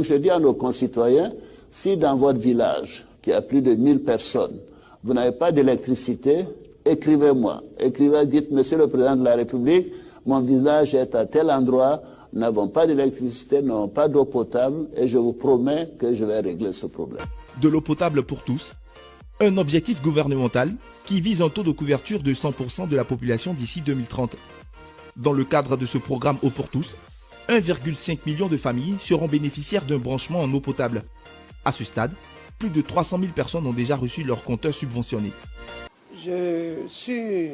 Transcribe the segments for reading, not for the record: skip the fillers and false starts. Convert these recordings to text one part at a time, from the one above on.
Je dis à nos concitoyens, si dans votre village, qui a plus de 1000 personnes, vous n'avez pas d'électricité, écrivez-moi. Écrivez, dites, Monsieur le Président de la République, mon village est à tel endroit, nous n'avons pas d'électricité, nous n'avons pas d'eau potable, et je vous promets que je vais régler ce problème. De l'eau potable pour tous, un objectif gouvernemental qui vise un taux de couverture de 100% de la population d'ici 2030. Dans le cadre de ce programme Eau pour tous, 1,5 million de familles seront bénéficiaires d'un branchement en eau potable. À ce stade, plus de 300 000 personnes ont déjà reçu leur compteur subventionné. Je suis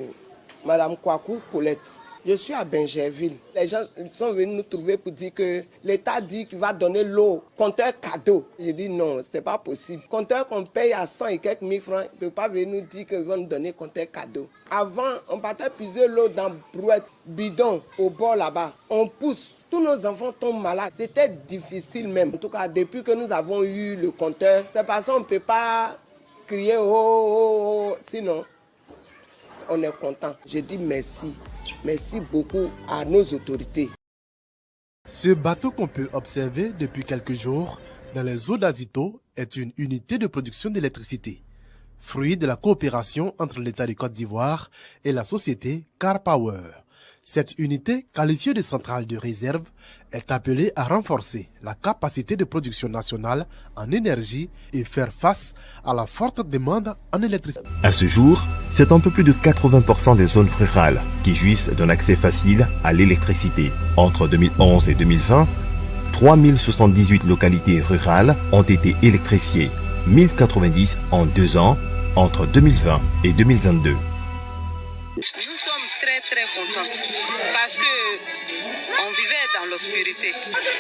Madame Kwaku Paulette. Je suis à Benjerville. Les gens sont venus nous trouver pour dire que l'État dit qu'il va donner l'eau, compteur cadeau. J'ai dit non, ce n'est pas possible. Compteur qu'on paye à 100 et quelques mille francs, il ne peut pas venir nous dire qu'ils vont nous donner compteur cadeau. Avant, on partait puiser l'eau dans brouette, bidon, au bord là-bas. On pousse. Tous nos enfants tombent malades. C'était difficile même. En tout cas, depuis que nous avons eu le compteur, de toute façon, on ne peut pas crier oh, oh, oh, sinon, on est content. Je dis merci. Merci beaucoup à nos autorités. Ce bateau qu'on peut observer depuis quelques jours dans les eaux d'Azito est une unité de production d'électricité, fruit de la coopération entre l'État de Côte d'Ivoire et la société Car Power. Cette unité, qualifiée de centrale de réserve, est appelée à renforcer la capacité de production nationale en énergie et faire face à la forte demande en électricité. À ce jour, c'est un peu plus de 80% des zones rurales qui jouissent d'un accès facile à l'électricité. Entre 2011 et 2020, 3078 localités rurales ont été électrifiées, 1090 en 2 ans, entre 2020 et 2022. Nous sommes très contents parce que on vivait dans l'obscurité.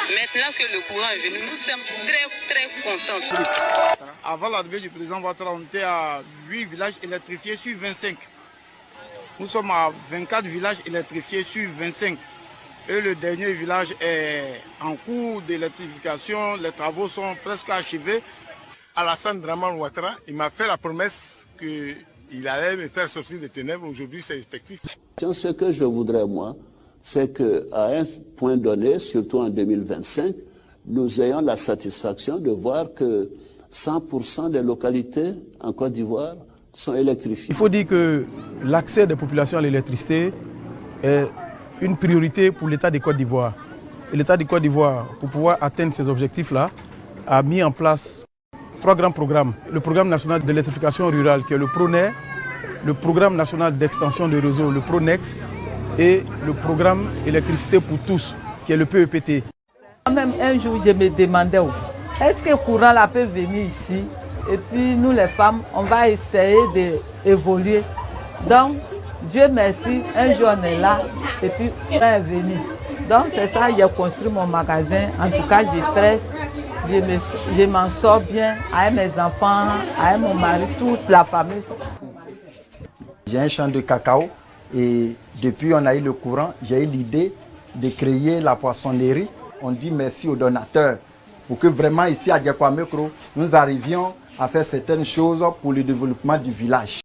Maintenant que le courant est venu, nous sommes très contents. Avant l'arrivée du président Ouattara, on était à 8 villages électrifiés sur 25. Nous sommes à 24 villages électrifiés sur 25. Et le dernier village est en cours d'électrification. Les travaux sont presque achevés. Alassane Draman Ouattara, il m'a fait la promesse qu'il allait me faire sortir des ténèbres. Aujourd'hui, c'est effectif. Ce que je voudrais, moi, c'est qu'à un point donné, surtout en 2025, nous ayons la satisfaction de voir que 100% des localités en Côte d'Ivoire sont électrifiées. Il faut dire que l'accès des populations à l'électricité est une priorité pour l'État de Côte d'Ivoire. Et l'État de Côte d'Ivoire, pour pouvoir atteindre ces objectifs-là, a mis en place 3 grands programmes. Le programme national d'électrification rurale, qui est le PRONER, le programme national d'extension de réseau, le PRONEX, et le programme électricité pour tous, qui est le PEPT. Même un jour, je me demandais, est-ce que le courant là peut venir ici? Et puis nous les femmes, on va essayer d'évoluer. Donc, Dieu merci, un jour on est là, et puis on est venu. Donc c'est ça, j'ai construit mon magasin. En tout cas, je presse, je m'en sors bien avec mes enfants, avec mon mari, toute la famille. J'ai un champ de cacao et depuis on a eu le courant, j'ai eu l'idée de créer la poissonnerie. On dit merci aux donateurs pour que vraiment ici à Diakwamekro, nous arrivions à faire certaines choses pour le développement du village.